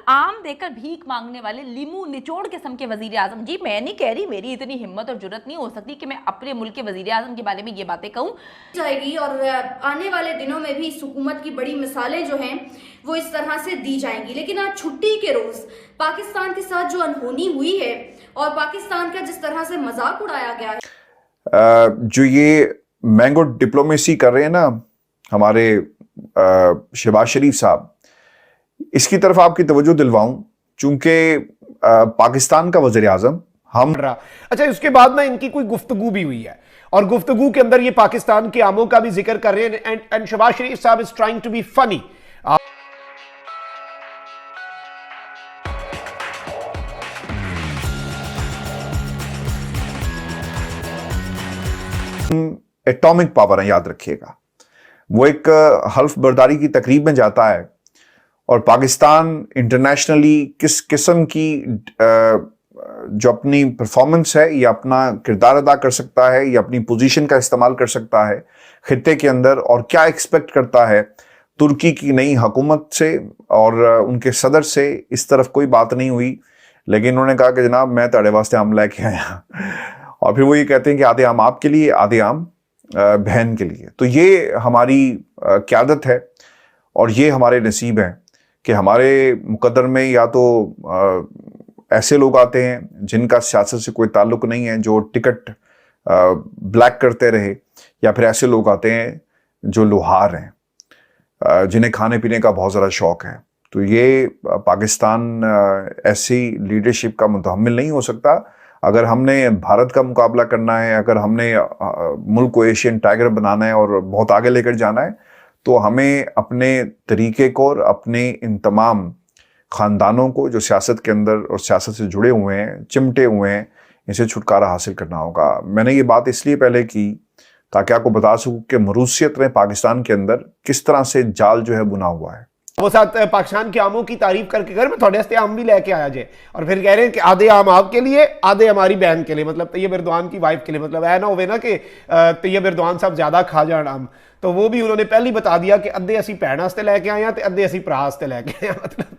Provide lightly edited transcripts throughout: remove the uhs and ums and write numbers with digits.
आम देकर भीख मांगने वाले लिमू निचोड़ किस्म के वजीर आजम। जी मैं नहीं कह रही, मेरी इतनी हिम्मत और जुर्रत नहीं हो सकती कि मैं अपने मुल्क के वजीर आजम के बारे में ये बातें कहूँ जाएगी और आने वाले दिनों में भी इस हुकूमत की बड़ी मिसालें जो हैं वो इस तरह से दी जाएंगी। लेकिन आज छुट्टी के रोज पाकिस्तान के साथ जो अनहोनी हुई है और पाकिस्तान का जिस तरह से मजाक उड़ाया गया है, जो ये मैंगो डिप्लोमेसी कर रहे हैं ना हमारे शहबाज शरीफ साहब, इसकी तरफ आपकी तवज्जो दिलवाऊं। चूंकि पाकिस्तान का वजीर आजम हम अच्छा, उसके बाद ना इनकी कोई गुफ्तगू भी हुई है और गुफ्तगू के अंदर ये पाकिस्तान के आमों का भी जिक्र कर रहे हैं एंड शहबाज शरीफ साहब is trying to be funny. Atomic power है, याद रखिएगा। वो एक हल्फ बर्दारी की तकरीब में जाता है और पाकिस्तान इंटरनेशनली किस किस्म की जो अपनी परफॉर्मेंस है या अपना किरदार अदा कर सकता है या अपनी पोजीशन का इस्तेमाल कर सकता है खित्ते के अंदर, और क्या एक्सपेक्ट करता है तुर्की की नई हुकूमत से और उनके सदर से। इस तरफ कोई बात नहीं हुई, लेकिन उन्होंने कहा कि जनाब मैं ताड़े वास्ते आम लेके आया और फिर वो ये कहते हैं कि आधे आम आपके लिए, आधे आम बहन के लिए। तो ये हमारी क़यादत है और ये हमारे नसीब हैं कि हमारे मुकद्दर में या तो ऐसे लोग आते हैं जिनका सियासत से कोई ताल्लुक नहीं है, जो टिकट ब्लैक करते रहे, या फिर ऐसे लोग आते हैं जो लोहार हैं, जिन्हें खाने पीने का बहुत ज़्यादा शौक़ है। तो ये पाकिस्तान ऐसी लीडरशिप का मुतहम्मिल नहीं हो सकता। अगर हमने भारत का मुकाबला करना है, अगर हमने मुल्क को एशियन टाइगर बनाना है और बहुत आगे लेकर जाना है, तो हमें अपने तरीके को और अपने इन तमाम ख़ानदानों को जो सियासत के अंदर और सियासत से जुड़े हुए हैं, चिमटे हुए हैं, इनसे छुटकारा हासिल करना होगा। मैंने ये बात इसलिए पहले की ताकि आपको बता सकूं कि मरूसियत में पाकिस्तान के अंदर किस तरह से जाल जो है बुना हुआ है। वो साथ पाकिस्तान के आमों की तारीफ करके घर में थोड़े हस्ते आम भी लेके आया जाए और फिर कह रहे हैं कि आधे आम आपके लिए, आधे हमारी बहन के लिए, मतलब तैयब एरदोआन की वाइफ के लिए। मतलब ऐ ना होवे ना कि तैयब एरदोआन साहब ज्यादा खा जान आम, तो वो भी उन्होंने पहले ही बता दिया कि अद्धे असी भैन वास्ते लैके आए हैं, अद्धे असी भरा वास्ते लैके आए। मतलब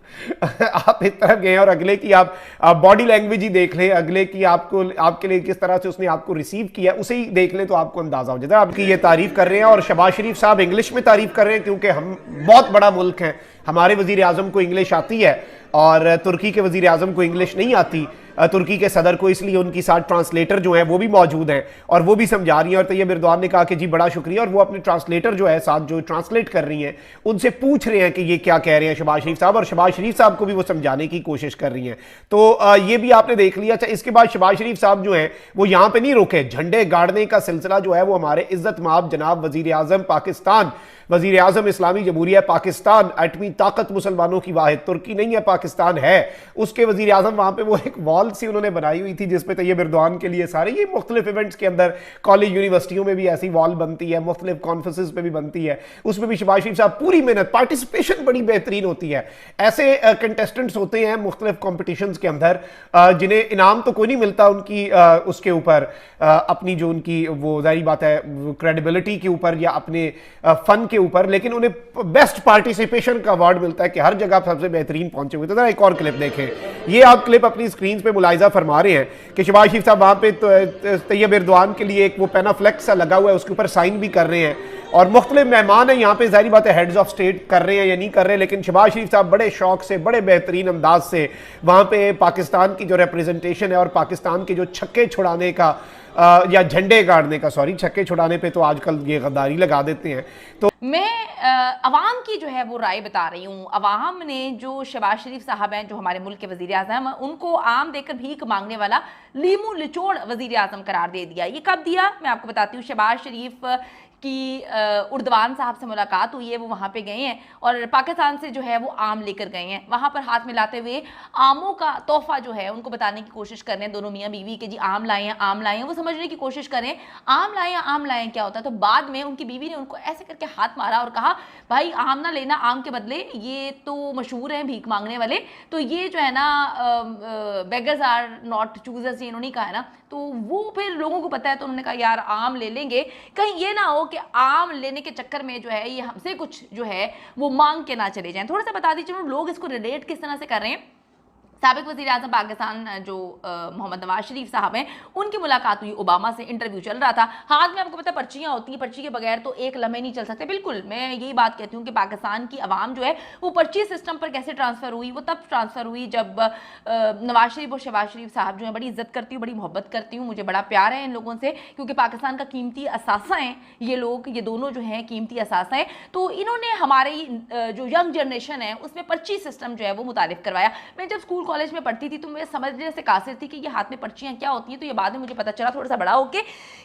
आप इस तरफ गए और अगले की आप बॉडी लैंग्वेज ही देख लें, अगले की आपको आपके लिए किस तरह से उसने आपको रिसीव किया उसे ही देख लें तो आपको अंदाजा हो जाता है। आपकी ये तारीफ कर रहे हैं और शहबाज शरीफ साहब इंग्लिश में तारीफ कर रहे हैं क्योंकि हम बहुत बड़ा मुल्क है, हमारे वजीर आजम को इंग्लिश आती है और तुर्की के वजीर आजम को इंग्लिश नहीं आती। तुर्की के सदर को इसलिए उनकी साथ ट्रांसलेटर जो है वो भी मौजूद हैं और वो भी समझा रही हैं। और तैयब एरदोआन ने कहा कि जी बड़ा शुक्रिया, और वो अपने ट्रांसलेटर जो है साथ जो ट्रांसलेट कर रही हैं उनसे पूछ रहे हैं कि ये क्या कह रहे हैं शहबाज शरीफ साहब, और शहबाज शरीफ साहब को भी वो समझाने की कोशिश कर रही हैं। तो ये भी आपने देख लिया। अच्छा, इसके बाद शहबाज शरीफ साहब जो है वो यहाँ पे नहीं रुके, झंडे गाड़ने का सिलसिला जो है वो हमारे इज्जत माब जनाब वजीर आजम पाकिस्तान, वजीर आजम इस्लामी जमहूरिया पाकिस्तान, एटमी ताकत मुसलमानों की वाहिद, तुर्की नहीं है पाकिस्तान है, उसके वजीर आजम वहां पे वो एक वॉल सी उन्होंने बनाई हुई थी जिसपे तैयब एरदोआन के लिए सारे ये मुख्तलिफ इवेंट्स के अंदर कॉलेज यूनिवर्सिटियों में भी ऐसी वॉल बनती है, मुख्तलिफ कॉन्फ्रेंसेस पे भी बनती है, उसमें भी शहबाज शरीफ साहब पूरी मेहनत, पार्टिसिपेशन बड़ी बेहतरीन होती है। ऐसे कंटेस्टेंट्स होते हैं मुख्तलिफ कॉम्पिटिशन्स के अंदर जिन्हें इनाम तो कोई नहीं मिलता उनकी उसके ऊपर अपनी जो उनकी वो जाहिर बात है क्रेडिबिलिटी के ऊपर या अपने फन के ऊपर, लेकिन उन्हें बेस्ट पार्टिसिपेशन का अवार्ड मिलता है कि हर जगह सबसे बेहतरीन पहुंचे हुए। तो एक और क्लिप देखें, ये आप क्लिप अपनी स्क्रीन पे मुलाहिजा फरमा रहे हैं कि शहबाज शरीफ साहब वहां पे तैयब एरदोआन के लिए एक वो पेनाफ्लेक्स सा लगा हुआ है, उसके ऊपर साइन भी कर रहे हैं और मुख्तलिफ मेहमान है यहाँ पे, जाहिर बात है हेड्स ऑफ स्टेट कर रहे हैं या नहीं कर रहे, लेकिन शहबाज शरीफ साहब बड़े शौक से, बड़े बेहतरीन अंदाज से वहां पे पाकिस्तान की जो रिप्रेजेंटेशन है और पाकिस्तान के जो छक्के छुड़ाने का या झंडे गाड़ने का, सॉरी छक्के छुड़ाने पे तो आजकल ये गद्दारी लगा देते हैं। तो मैं अवाम की जो है वो राय बता रही हूँ। अवाम ने जो शहबाज शरीफ साहब हैं जो हमारे मुल्क के वजीर आजम, उनको आम देकर भीख मांगने वाला लीमू लिचोड़ वजीर आजम करार दे दिया। ये कब दिया मैं आपको बताती हूँ। शहबाज शरीफ की उर्दवान साहब से मुलाकात हुई है, वो वहाँ पे गए हैं और पाकिस्तान से जो है वो आम लेकर गए हैं। वहाँ पर हाथ मिलाते हुए आमों का तोहफा जो है उनको बताने की कोशिश कर रहे हैं दोनों मियाँ बीवी के, जी आम लाए हैं, आम लाए हैं। वो समझने की कोशिश करें आम लाए हैं, आम लाए हैं क्या होता है। तो बाद में उनकी बीवी ने उनको ऐसे करके हाथ मारा और कहा भाई आम ना लेना, आम के बदले ये तो मशहूर हैं भीख मांगने वाले, तो ये जो है ना बेगर्स आर नॉट चूजर्स, इन्होंने कहा है ना। तो वो फिर लोगों को पता है तो उन्होंने कहा यार आम ले लेंगे, कहीं ये ना हो के आम लेने के चक्कर में जो है ये हमसे कुछ जो है वो मांग के ना चले जाएं। थोड़ा सा बता दीजिए लोग इसको रिलेट किस तरह से कर रहे हैं। साबिक वज़ीर आज़म पाकिस्तान जो मोहम्मद नवाज शरीफ साहब हैं, उनकी मुलाकात हुई, ओबामा से इंटरव्यू चल रहा था, हाथ में आपको पता है पर्चियाँ होती हैं, पर्ची के बगैर तो एक लम्हे नहीं चल सकते। बिल्कुल मैं यही बात कहती हूँ कि पाकिस्तान की आवाम जो है वो पर्ची सिस्टम पर कैसे ट्रांसफ़र हुई, वो तब ट्रांसफ़र हुई जब नवाज शरीफ और शहबाज शरीफ साहब जो है बड़ी इज्जत करती हूँ, बड़ी मोहब्बत करती हूँ, मुझे बड़ा प्यार है इन लोगों से, क्योंकि पाकिस्तान का कीमती असासा हैं ये लोग, ये दोनों जो हैं कीमती असासा हैं। तो इन्होंने हमारी जो यंग जनरेशन है उसमें पर्ची सिस्टम जो है वो मुतारिफ करवाया। मैं जब स्कूल कॉलेज में पढ़ती थी तो मैं समझने से कासिर थी कि ये हाथ में पर्चियाँ क्या होती हैं, तो ये बाद में मुझे पता चला थोड़ा सा बड़ा होके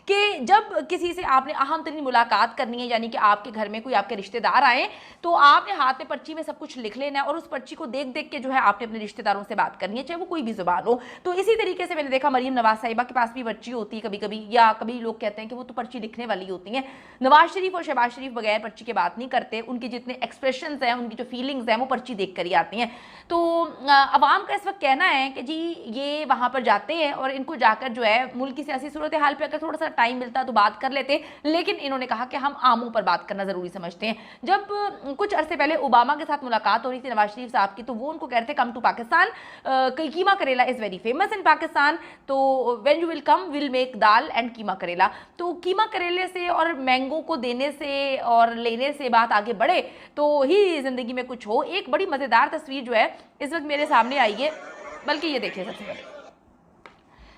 कि जब किसी से आपने अहम तरीन मुलाकात करनी है, यानी कि आपके घर में कोई आपके रिश्तेदार आए, तो आपने हाथ में पर्ची में सब कुछ लिख लेना है और उस पर्ची को देख देख के जो है आपने अपने रिश्तेदारों से बात करनी है, चाहे वो कोई भी जुबान हो। तो इसी तरीके से मैंने देखा मरीम नवाज साहिबा के पास भी पर्ची होती है कभी कभी, या कभी लोग कहते हैं कि वो तो पर्ची लिखने वाली होती हैं। नवाज शरीफ और शहबाज शरीफ बगैर पर्ची के बात नहीं करते, उनके जितने एक्सप्रेशंस हैं, उनकी जो फीलिंग्स हैं वो पर्ची देख कर ही आती हैं। तो अवाम का इस वक्त कहना है कि जी ये वहाँ पर जाते हैं और इनको जाकर जो है मुल्क की सियासी सूरत हाल पर अगर थोड़ा सा टाइम मिलता तो बात कर लेते, लेकिन इन्होंने कहा कि हम आमों पर बात करना ज़रूरी समझते हैं। जब कुछ अरसे पहले ओबामा के साथ मुलाकात हो रही थी नवाज शरीफ साहब की, तो वो उनको कह रहे थे come to Pakistan, keema karela is very famous in Pakistan, तो when you will come will make dal and keema karela. तो कीमा करेले से और मैंगो को देने से और लेने से बात आगे बढ़े तो ही ज़िंदगी में कुछ हो। एक बड़ी मज़ेदार तस्वीर जो है इस वक्त मेरे सामने आई है, बल्कि ये देखिए, सबसे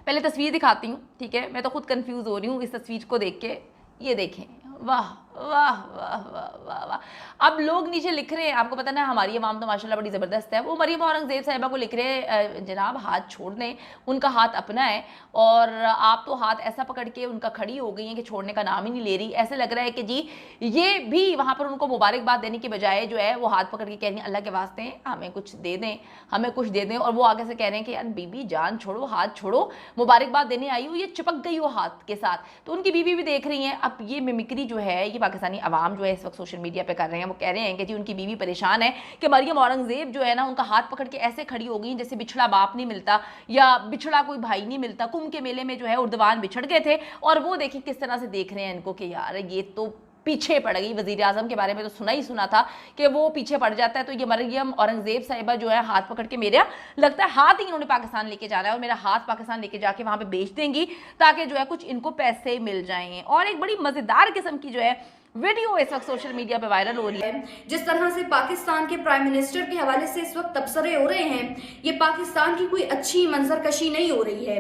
पहले तस्वीर दिखाती हूँ, ठीक है, मैं तो खुद कंफ्यूज हो रही हूँ इस तस्वीर को देख के। ये देखें, वाह वाह वाह वाह वाह वाह। अब लोग नीचे लिख रहे हैं, आपको पता ना हमारी आवाम तो माशाल्लाह बड़ी ज़बरदस्त है, वो मरीम औरंगज़ेब साहिबा को लिख रहे हैं जनाब हाथ छोड़ दें, उनका हाथ अपना है और आप तो हाथ ऐसा पकड़ के उनका खड़ी हो गई हैं कि छोड़ने का नाम ही नहीं ले रही। ऐसे लग रहा है कि जी ये भी वहाँ पर उनको मुबारकबाद देने की बजाय जो है वो हाथ पकड़ के कह रही हैं अल्लाह के वास्ते हमें कुछ दे दें, हमें कुछ दे दें, और वो आगे से कह रहे हैं कि यार बीबी जान छोड़ो, हाथ छोड़ो, मुबारकबाद देने आई हो, ये चिपक गई हो हाथ के साथ। तो उनकी बीवी भी देख रही हैं। अब ये मिमिक्री जो है ये पाकिस्तानी अवाम जो है इस वक्त सोशल मीडिया पे कर रहे हैं, वो कह रहे हैं कि जी उनकी बीवी परेशान है कि मरियम औरंगजेब जो है ना उनका हाथ पकड़ के ऐसे खड़ी हो गई जैसे बिछड़ा बाप नहीं मिलता या बिछड़ा कोई भाई नहीं मिलता। कुंभ के मेले में जो है उर्दवान बिछड़ गए थे और वो देखिए किस तरह से देख रहे हैं इनको कि यार ये तो पीछे पड़ गई। वजीर आजम के बारे में तो सुना ही सुना था कि वो पीछे पड़ जाता है, तो ये मरियम औरंगजेब साहिबा जो है हाथ पकड़ के मेरा लगता है हाथ ही इन्होंने पाकिस्तान लेके जाना है और मेरा हाथ पाकिस्तान लेके जाके वहां पे बेच देंगी ताकि जो है कुछ इनको पैसे मिल जाएंगे। और एक बड़ी मजेदार किस्म की जो है वीडियो इस वक्त सोशल मीडिया पे वायरल हो रही है। जिस तरह से पाकिस्तान के प्राइम मिनिस्टर के हवाले से इस वक्त तबसरे हो रहे हैं, ये पाकिस्तान की कोई अच्छी मंजरकशी नहीं हो रही है।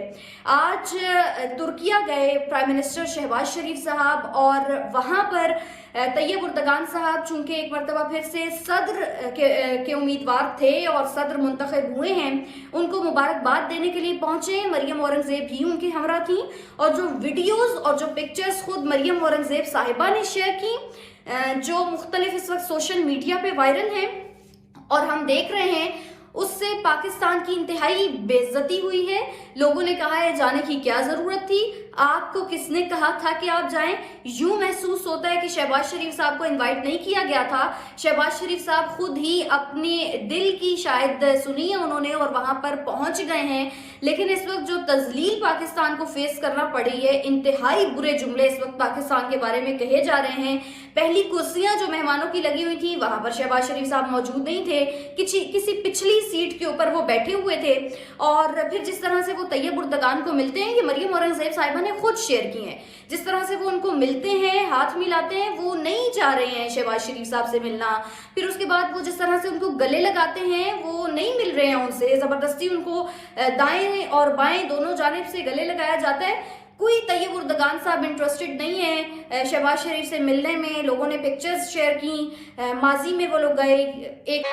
आज तुर्किया गए प्राइम मिनिस्टर शहबाज शरीफ साहब और वहां पर तैयब उर्दगान साहब चूंकि एक मरतबा फिर से सदर के उम्मीदवार थे और सदर मुंतखब हुए हैं, उनको मुबारकबाद देने के लिए पहुंचे। मरियम औरंगजेब भी उनकी हमरा थी और जो वीडियोस और जो पिक्चर्स खुद मरियम औरंगजेब साहिबा ने शेयर की जो मुख्तलिफ इस वक्त सोशल मीडिया पे वायरल हैं और हम देख रहे हैं, उससे पाकिस्तान की इंतहाई बेइज्जती हुई है। लोगों ने कहा है जाने की क्या जरूरत थी, आपको किसने कहा था कि आप जाएं। यूं महसूस होता है कि शहबाज शरीफ साहब को इनवाइट नहीं किया गया था। शहबाज शरीफ साहब खुद ही अपने दिल की शायद सुनी है उन्होंने और वहां पर पहुंच गए हैं, लेकिन इस वक्त जो तजलील पाकिस्तान को फेस करना पड़ी है, इंतहाई बुरे जुमले इस वक्त पाकिस्तान के बारे में कहे जा रहे हैं। पहली कुर्सियां जो मेहमानों की लगी हुई थी वहां पर शहबाज शरीफ साहब मौजूद नहीं थे, किसी पिछली सीट के ऊपर वो बैठे हुए थे। और फिर जिस तरह से वो तैयब उर्दगान को मिलते हैं, ये मरियम औरंगजेब साहिबा ने खुद शेयर की हैं, जिस तरह से वो उनको मिलते हैं, हाथ मिलाते हैं, वो नहीं जा रहे हैं शहबाज शरीफ साहब से मिलना। फिर उसके बाद वो जिस तरह से उनको गले लगाते हैं, वो नहीं मिल रहे हैं उनसे, जबरदस्ती उनको दाएं और बाएं दोनों जानिब से गले लगाया जाता है। कोई तैयब उर्दगान साहब इंटरेस्टेड नहीं है शहबाज शरीफ से मिलने में। लोगों ने पिक्चर्स शेयर की, माजी में वो लोग गए, एक